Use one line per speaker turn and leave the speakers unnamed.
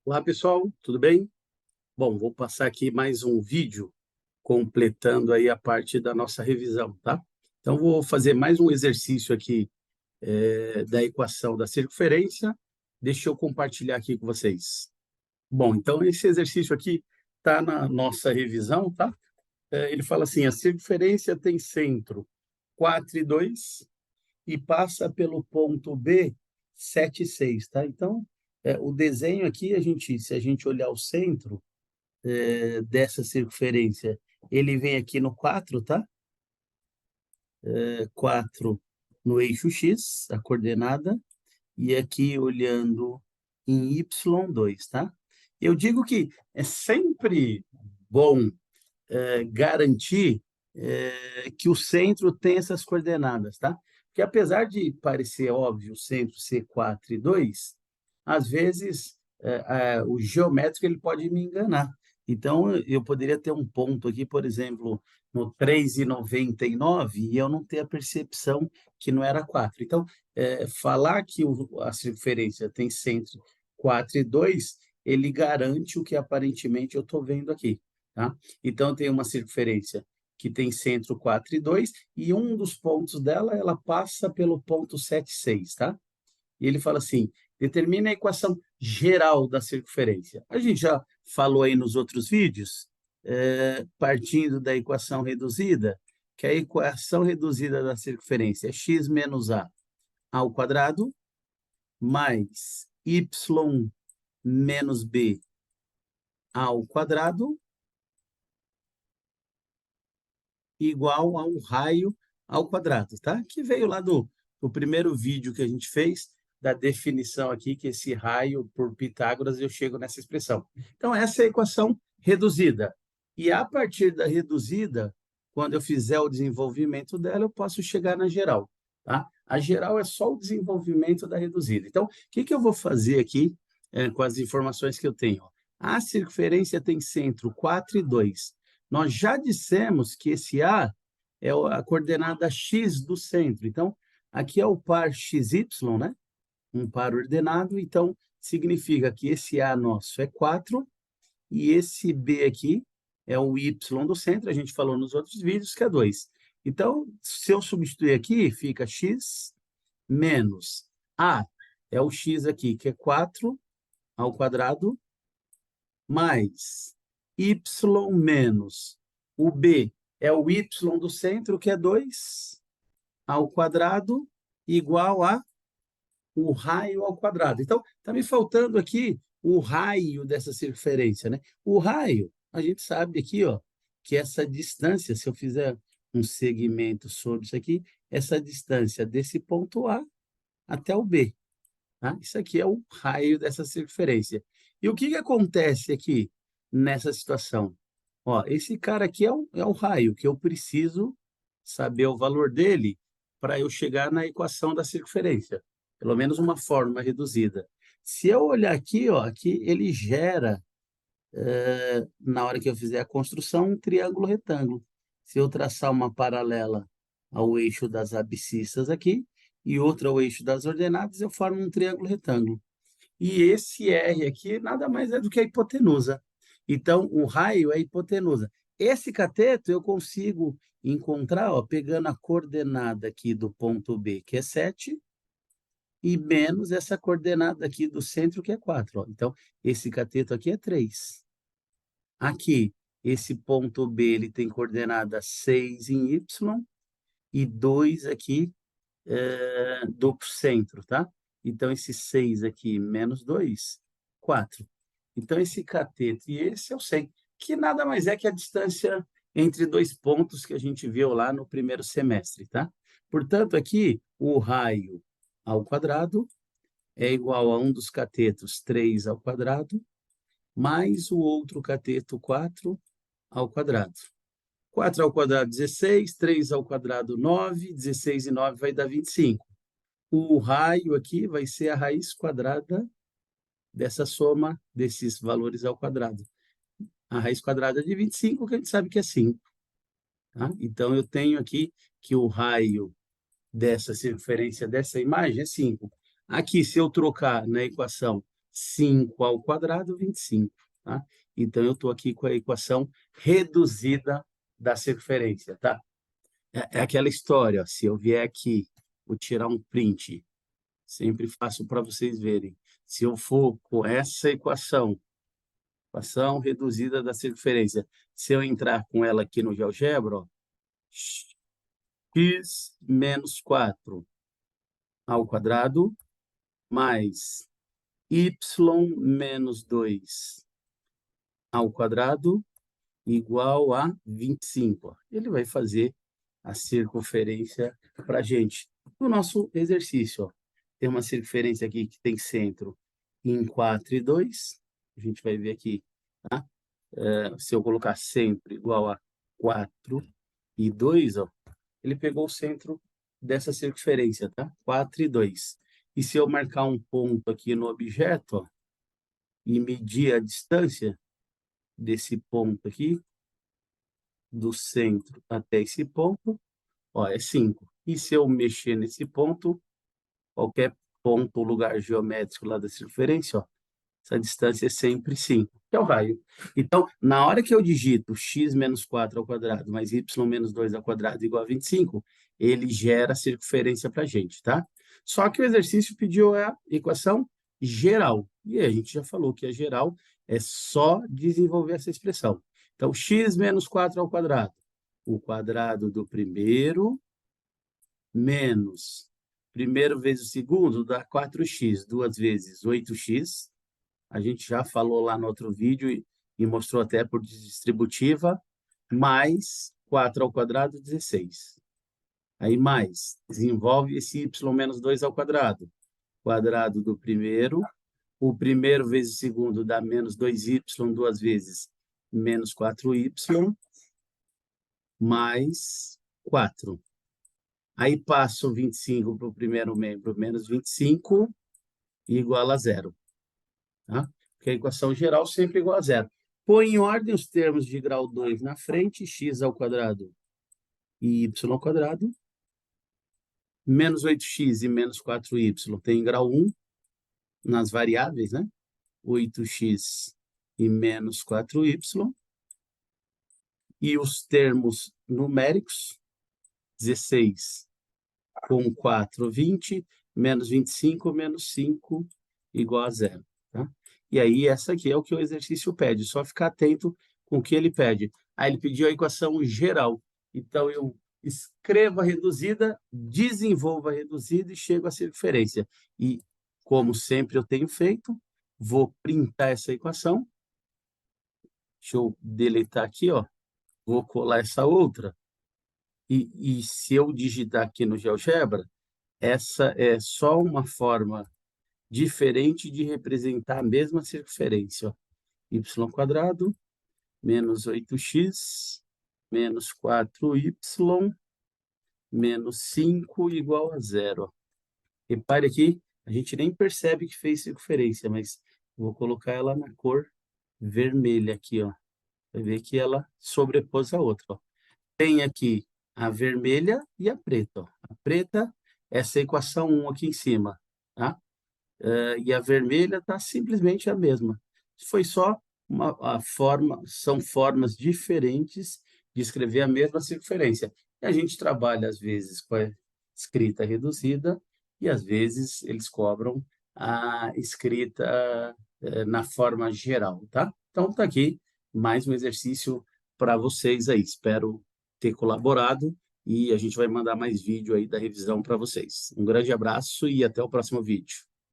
Olá, pessoal, tudo bem? Bom, vou passar aqui mais um vídeo completando aí a parte da nossa revisão, tá? Então, vou fazer mais um exercício aqui da equação da circunferência. Deixa eu compartilhar aqui com vocês. Bom, então esse exercício aqui está na nossa revisão, tá? Ele fala assim, a circunferência tem centro 4 e 2 e passa pelo ponto B 7 e 6, tá? Então, o desenho aqui, se a gente olhar o centro, dessa circunferência, ele vem aqui no 4, tá? 4 no eixo X, a coordenada, e aqui olhando em Y2, tá? Eu digo que é sempre bom garantir que o centro tem essas coordenadas, tá? Porque apesar de parecer óbvio o centro ser 4 e 2, às vezes o geométrico ele pode me enganar. Então, eu poderia ter um ponto aqui, por exemplo, no 3,99 e eu não ter a percepção que não era 4. Então, falar que a circunferência tem centro 4 e 2, ele garante o que aparentemente eu estou vendo aqui. Tá? Então, tem uma circunferência que tem centro 4 e 2, e um dos pontos dela, ela passa pelo ponto 7 e 6, tá? E ele fala assim, determina a equação geral da circunferência. A gente já falou aí nos outros vídeos, partindo da equação reduzida, que a equação reduzida da circunferência é x menos a ao quadrado, mais y menos b ao quadrado, igual ao raio ao quadrado, tá? Que veio lá do primeiro vídeo que a gente fez, da definição aqui, que esse raio por Pitágoras, eu chego nessa expressão. Então, essa é a equação reduzida. E a partir da reduzida, quando eu fizer o desenvolvimento dela, eu posso chegar na geral, tá? A geral é só o desenvolvimento da reduzida. Então, o que eu vou fazer aqui com as informações que eu tenho? A circunferência tem centro 4 e 2. Nós já dissemos que esse A é a coordenada x do centro. Então, aqui é o par xy, né? Um par ordenado. Então, significa que esse A nosso é 4 e esse B aqui é o y do centro. A gente falou nos outros vídeos que é 2. Então, se eu substituir aqui, fica x menos A é o x aqui, que é 4 ao quadrado, mais y menos o b é o y do centro, que é 2 ao quadrado, igual a o raio ao quadrado. Então, está me faltando aqui o raio dessa circunferência, né? O raio, a gente sabe aqui, ó, que essa distância, se eu fizer um segmento sobre isso aqui, essa distância desse ponto A até o B. Tá? Isso aqui é o raio dessa circunferência. E o que acontece aqui nessa situação? Ó, esse cara aqui é o raio, que eu preciso saber o valor dele para eu chegar na equação da circunferência. Pelo menos uma forma reduzida. Se eu olhar aqui, ó, aqui ele gera, na hora que eu fizer a construção, um triângulo retângulo. Se eu traçar uma paralela ao eixo das abscissas aqui e outra ao eixo das ordenadas, eu formo um triângulo retângulo. E esse R aqui nada mais é do que a hipotenusa. Então, o raio é a hipotenusa. Esse cateto eu consigo encontrar, ó, pegando a coordenada aqui do ponto B, que é 7, e menos essa coordenada aqui do centro, que é 4. Ó. Então, esse cateto aqui é 3. Aqui, esse ponto B ele tem coordenada 6 em Y e 2 aqui do centro, tá? Então, esse 6 aqui menos 2, 4. Então, esse cateto e esse eu sei, que nada mais é que a distância entre dois pontos que a gente viu lá no primeiro semestre, tá? Portanto, aqui, o raio ao quadrado é igual a um dos catetos 3 ao quadrado, mais o outro cateto 4 ao quadrado. 4 ao quadrado, 16, 3 ao quadrado, 9, 16 e 9 vai dar 25. O raio aqui vai ser a raiz quadrada dessa soma desses valores ao quadrado. A raiz quadrada de 25, que a gente sabe que é 5. Tá? Então, eu tenho aqui que o raio dessa circunferência dessa imagem é 5. Aqui, se eu trocar na equação 5 ao quadrado, 25, tá? Então, eu estou aqui com a equação reduzida da circunferência, tá? É aquela história, ó, se eu vier aqui, vou tirar um print, sempre faço para vocês verem. Se eu for com essa equação reduzida da circunferência, se eu entrar com ela aqui no GeoGebra, ó, x menos 4 ao quadrado mais y menos 2 ao quadrado igual a 25. Ó. Ele vai fazer a circunferência para a gente. No nosso exercício, ó, tem uma circunferência aqui que tem centro em 4 e 2. A gente vai ver aqui, tá? Se eu colocar centro igual a 4 e 2, ó, ele pegou o centro dessa circunferência, tá? 4 e 2. E se eu marcar um ponto aqui no objeto, ó, e medir a distância desse ponto aqui, do centro até esse ponto, ó, é 5. E se eu mexer nesse ponto, qualquer ponto ou lugar geométrico lá da circunferência, ó, essa distância é sempre 5, que é o raio. Então, na hora que eu digito x menos 4 ao quadrado mais y menos 2 ao quadrado igual a 25, ele gera a circunferência para a gente, tá? Só que o exercício pediu a equação geral. E a gente já falou que a geral é só desenvolver essa expressão. Então, x menos 4 ao quadrado. O quadrado do primeiro menos primeiro vezes o segundo dá 4x, 2 vezes 8x. A gente já falou lá no outro vídeo e mostrou até por distributiva, mais 4 ao quadrado, 16. Aí mais, desenvolve esse y menos 2 ao quadrado. Quadrado do primeiro, o primeiro vezes o segundo dá menos 2y, 2 vezes menos 4y, mais 4. Aí passo 25 para o primeiro membro, menos 25, igual a zero. Tá? Porque a equação geral sempre é igual a zero. Põe em ordem os termos de grau 2 na frente, x ao quadrado e y ao quadrado. Menos 8x e menos 4y tem grau 1 nas variáveis, né? 8x e menos 4y. E os termos numéricos, 16 com 4, 20, menos 25, menos 5, igual a zero. Tá? E aí, essa aqui é o que o exercício pede, só ficar atento com o que ele pede. Aí ele pediu a equação geral. Então, eu escrevo a reduzida, desenvolvo a reduzida e chego à circunferência. E, como sempre eu tenho feito, vou printar essa equação. Deixa eu deletar aqui, ó. Vou colar essa outra. E se eu digitar aqui no GeoGebra, essa é só uma forma diferente de representar a mesma circunferência. Ó. Y² menos 8x menos 4y menos 5 igual a zero. Ó. Repare aqui, a gente nem percebe que fez circunferência, mas vou colocar ela na cor vermelha aqui, ó. Vai ver que ela sobrepôs a outra. Ó. Tem aqui a vermelha e a preta. Ó. A preta, essa equação 1 aqui em cima, tá? E a vermelha está simplesmente a mesma. Foi só a forma, são formas diferentes de escrever a mesma circunferência. E a gente trabalha, às vezes, com a escrita reduzida e, às vezes, eles cobram a escrita na forma geral, tá? Então, está aqui mais um exercício para vocês aí. Espero ter colaborado e a gente vai mandar mais vídeo aí da revisão para vocês. Um grande abraço e até o próximo vídeo.